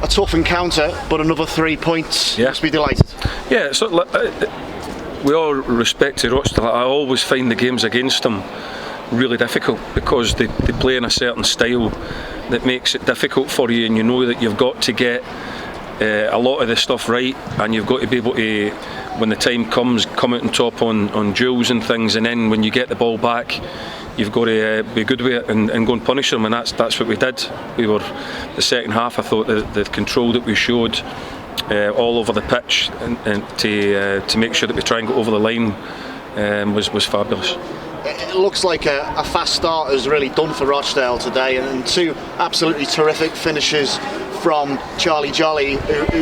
a tough encounter, but another 3 points. Yeah. Must be delighted. Yeah, so we all respect to Rochdale. I always find the games against them really difficult because they play in a certain style that makes it difficult for you, and you know that you've got to get a lot of the stuff right, and you've got to be able to, when the time comes, come out on top on duels and things, and then when you get the ball back, you've got to be good with it and go and punish them, and that's what we did. We were, the second half, I thought the control that we showed all over the pitch and to make sure that we try and go over the line was fabulous. It looks like a fast start has really done for Rochdale today, and two absolutely terrific finishes from Charlie Jolly,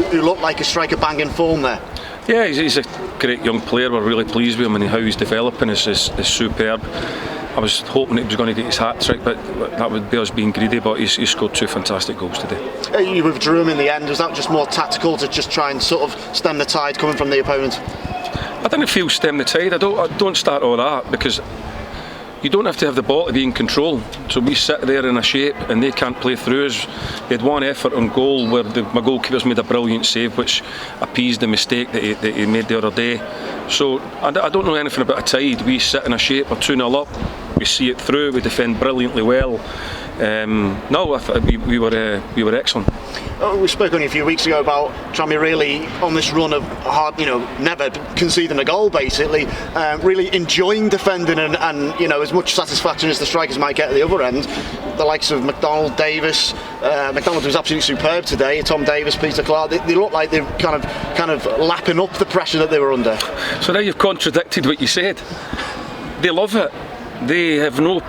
who looked like a striker banging form there. Yeah, he's a great young player. We're really pleased with him, and how he's developing is superb. I was hoping that he was going to get his hat trick, but that would be us being greedy, but he scored two fantastic goals today. You withdrew him in the end. Was that just more tactical to just try and sort of stem the tide coming from the opponent? I didn't feel stem the tide. I don't start all that, because you don't have to have the ball to be in control. So we sit there in a shape and they can't play through us. They had one effort on goal where my goalkeeper's made a brilliant save, which appeased the mistake that he made the other day. So I don't know anything about a tide. We sit in a shape, we're 2-0 up, we see it through, we defend brilliantly well. We were excellent. We spoke only a few weeks ago about Tranmere really on this run of hard, never conceding a goal, basically, really enjoying defending and as much satisfaction as the strikers might get at the other end. The likes of McDonald, Davis, McDonald was absolutely superb today. Tom Davis, Peter Clark, they look like they're kind of lapping up the pressure that they were under. So now you've contradicted what you said. They love it. They have no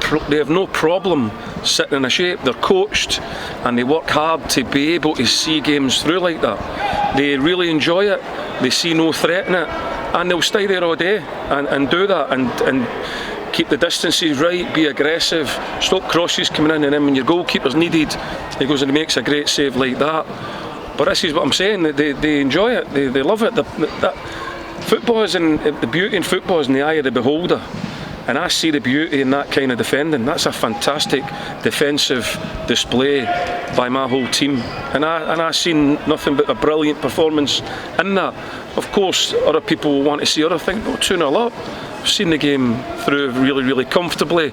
problem sitting in a shape. They're coached and they work hard to be able to see games through like that. They really enjoy it. They see no threat in it, and they'll stay there all day and do that and keep the distances right, be aggressive, stop crosses coming in, and then when your goalkeeper's needed, he goes and he makes a great save like that. But this is what I'm saying, they enjoy it, they love it. Football is the beauty in football is in the eye of the beholder. And I see the beauty in that kind of defending. That's a fantastic defensive display by my whole team. And I seen nothing but a brilliant performance in that. Of course, other people will want to see other things. 2-0 up. I've seen the game through really, really comfortably.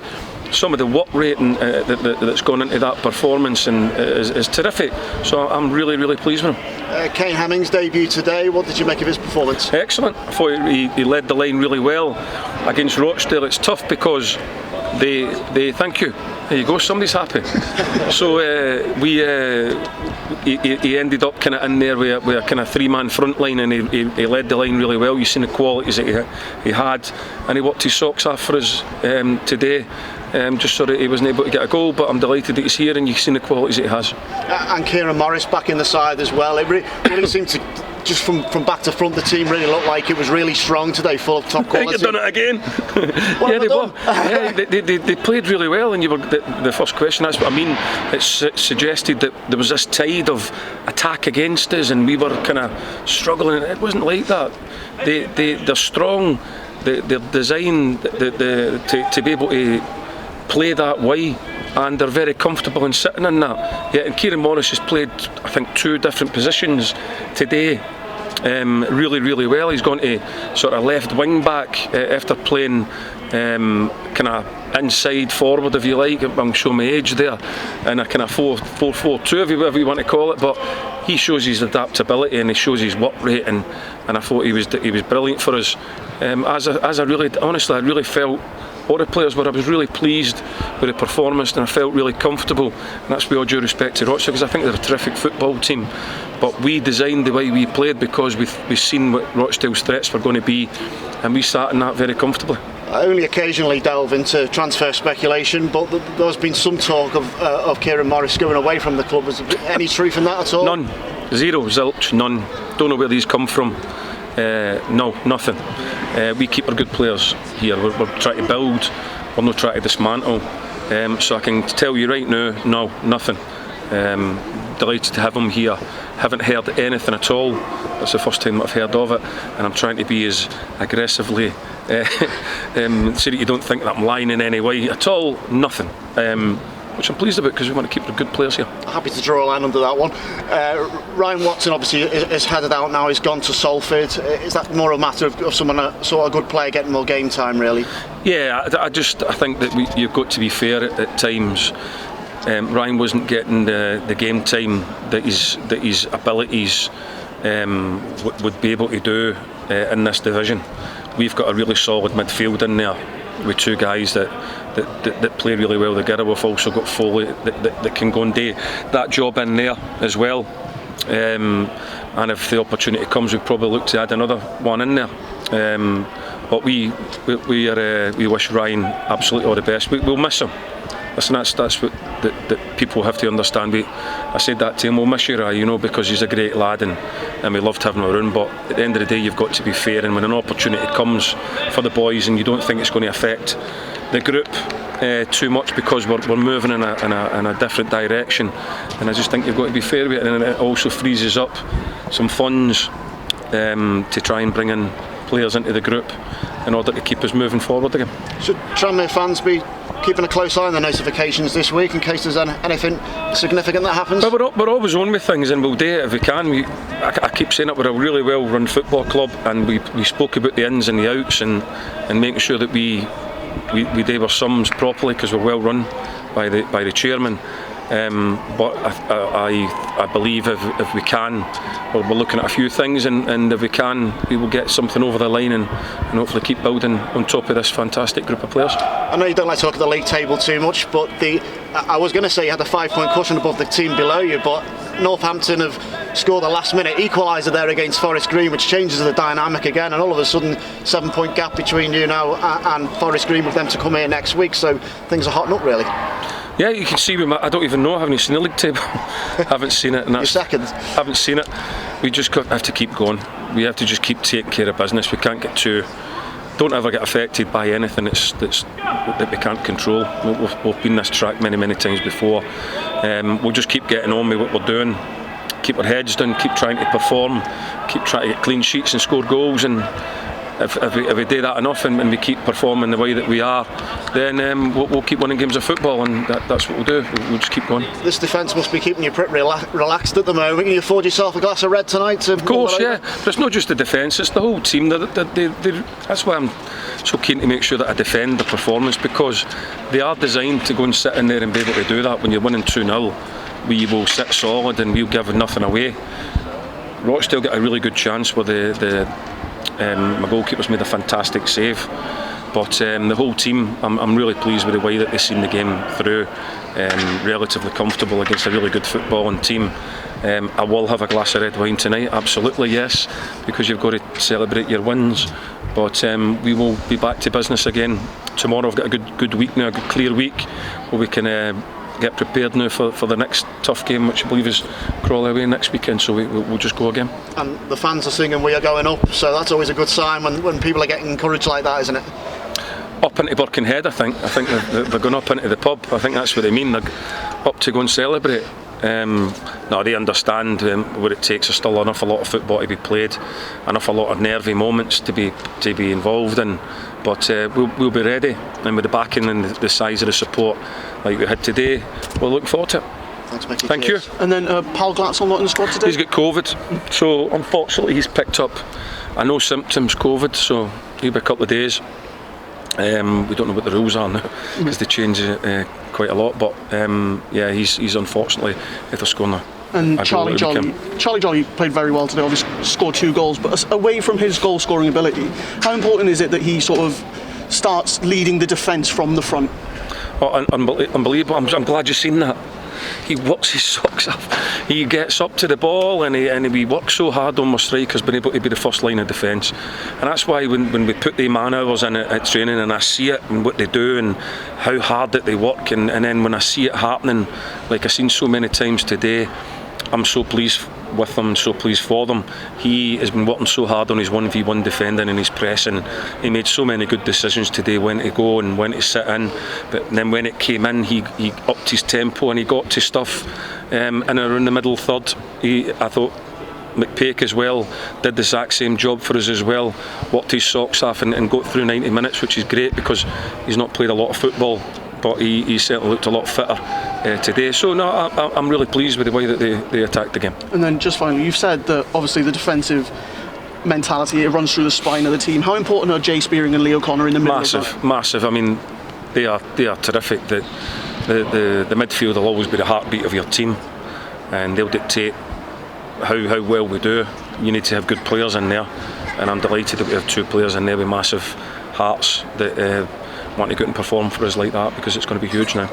Some of the work rating that's gone into that performance and is terrific. So I'm really, really pleased with him. Kane Hemmings' debut today, what did you make of his performance? Excellent. I thought he led the line really well against Rochdale. It's tough because they thank you. There you go, somebody's happy. So he ended up kind of in there with a kind of three-man front line, and he led the line really well. You've seen the qualities that he had, and he worked his socks off for us today. Just so that he wasn't able to get a goal, but I'm delighted that he's here and you've seen the qualities that he has. And Kieran Morris back in the side as well. It really seemed to, just from back to front, the team really looked like it was really strong today, full of top quality. You've done it again. Yeah, they won. They played really well, and you were the first question. That's what I mean. It suggested that there was this tide of attack against us, and we were kind of struggling. It wasn't like that. They're strong. They're designed to be able to play that way, and they're very comfortable in sitting in that. Yeah, and Kieran Morris has played, I think, two different positions today, really, really well. He's gone to sort of left wing back after playing kind of inside forward, if you like. I'm showing my age there, and a kind of 4-4-2, whatever you want to call it. But he shows his adaptability and he shows his work rate, and I thought he was brilliant for us. As I really, honestly, I really felt. All the players were. I was really pleased with the performance, and I felt really comfortable. And that's with all due respect to Rochdale, because I think they're a terrific football team. But we designed the way we played because we've seen what Rochdale's threats were going to be, and we sat in that very comfortably. I only occasionally delve into transfer speculation, but there's been some talk of Kieran Morris going away from the club. Is there any truth in that at all? None. Zero. Zilch. None. Don't know where these come from. No, nothing. We keep our good players here. We're trying to build, we're not trying to dismantle. So I can tell you right now, no, nothing. Delighted to have him here. Haven't heard anything at all. That's the first time I've heard of it, and I'm trying to be as aggressively so that you don't think that I'm lying in any way at all. Nothing. which I'm pleased about because we want to keep the good players here. Happy to draw a line under that one. Ryan Watson obviously is headed out now. He's gone to Salford. Is that more a matter of someone, a sort of good player, getting more game time, really? Yeah, I think that you've got to be fair at times. Ryan wasn't getting the game time that his abilities would be able to do in this division. We've got a really solid midfield in there with two guys that play really well together. We've also got Foley that can go and do that job in there as well. And if the opportunity comes, we'd probably look to add another one in there. But we wish Ryan absolutely all the best. We'll miss him. Listen, that's what that people have to understand. I said that to him, we'll miss you, Ryan, because he's a great lad and we loved having him around. But at the end of the day, you've got to be fair, and when an opportunity comes for the boys and you don't think it's going to affect the group too much because we're moving in a different direction, and I just think you've got to be fair with it, and it also freezes up some funds to try and bring in players into the group in order to keep us moving forward again. Should Tranmere fans be keeping a close eye on the notifications this week in case there's anything significant that happens? Well, we're always on with things, and we'll do it if we can. I keep saying that we're a really well run football club, and we spoke about the ins and the outs and making sure that we do our sums properly because we're well run by the chairman. But I believe if we can, we're looking at a few things, and if we can, we will get something over the line and hopefully keep building on top of this fantastic group of players. I know you don't like to look at the league table too much, but I was going to say you had a 5-point cushion above the team below you, but Northampton have scored a last-minute equaliser there against Forest Green, which changes the dynamic again, and all of a sudden 7-point gap between you now and Forest Green with them to come here next week, so things are hotting up really. Yeah, you can see I don't even know, I haven't seen the league table. Haven't seen it. And You're second. Haven't seen it. We just have to keep going. We have to just keep taking care of business. We can't don't ever get affected by anything that we can't control. We've been this track many times before. We'll just keep getting on with what we're doing. Keep our heads down, keep trying to perform, keep trying to get clean sheets and score goals, and if we do that enough and we keep performing the way that we are, then we'll keep winning games of football, and that's what we'll do. We'll just keep going. This defence must be keeping you pretty relaxed at the moment. Can you afford yourself a glass of red tonight? Of course, yeah. But it's not just the defence, it's the whole team. That's why I'm so keen to make sure that I defend the performance, because they are designed to go and sit in there and be able to do that. When you're winning 2-0, we will sit solid and we'll give nothing away. Rochdale got a really good chance where my goalkeeper's made a fantastic save, but the whole team, I'm really pleased with the way that they've seen the game through, relatively comfortable against a really good footballing team. I will have a glass of red wine tonight, absolutely, yes, because you've got to celebrate your wins, but we will be back to business again tomorrow. I've got a good week now, a good clear week where we can get prepared now for the next tough game, which I believe is Crawley away next weekend, so we'll just go again. And the fans are singing "We are going up," so that's always a good sign when people are getting encouraged like that, isn't it? Up into Birkenhead, I think they're going up into the pub. I think that's what they mean. They're up to go and celebrate. No, they understand what it takes. There's still an awful lot of football to be played, an awful lot of nervy moments to be involved in. But we'll be ready, and with the backing and the size of the support like we had today, we'll look forward to it. Thanks, Micky. Thank you. And then Paul Glatzel not in the squad today? He's got COVID, so unfortunately he's picked up no symptoms COVID, so he'll be a couple of days. We don't know what the rules are now because they change quite a lot, but yeah, he's unfortunately at the score now. And Charlie Jolly played very well today, obviously scored 2 goals, but away from his goal scoring ability, how important is it that he sort of starts leading the defence from the front? Oh, unbelievable. I'm glad you've seen that. He works his socks off. He gets up to the ball and he works so hard on my strikers, being able to be the first line of defence. And that's why when we put the man hours in at training and I see it and what they do and how hard that they work, and then when I see it happening, like I've seen so many times today, I'm so pleased with them, so pleased for them. He has been working so hard on his 1v1 defending and his pressing. He made so many good decisions today, when to go and when to sit in, but then when it came in, he upped his tempo and he got to stuff in around the middle third. I thought McPake as well did the exact same job for us as well, worked his socks off and got through 90 minutes, which is great because he's not played a lot of football, but he certainly looked a lot fitter today. So no, I'm really pleased with the way that they attacked the game. And then just finally, you've said that obviously the defensive mentality, it runs through the spine of the team. How important are Jay Spearing and Leo Connor in the middle of that? Massive. I mean, they are terrific. The midfield will always be the heartbeat of your team, and they'll dictate how well we do. You need to have good players in there, and I'm delighted that we have 2 players in there with massive hearts that want to go out and perform for us like that, because it's going to be huge now.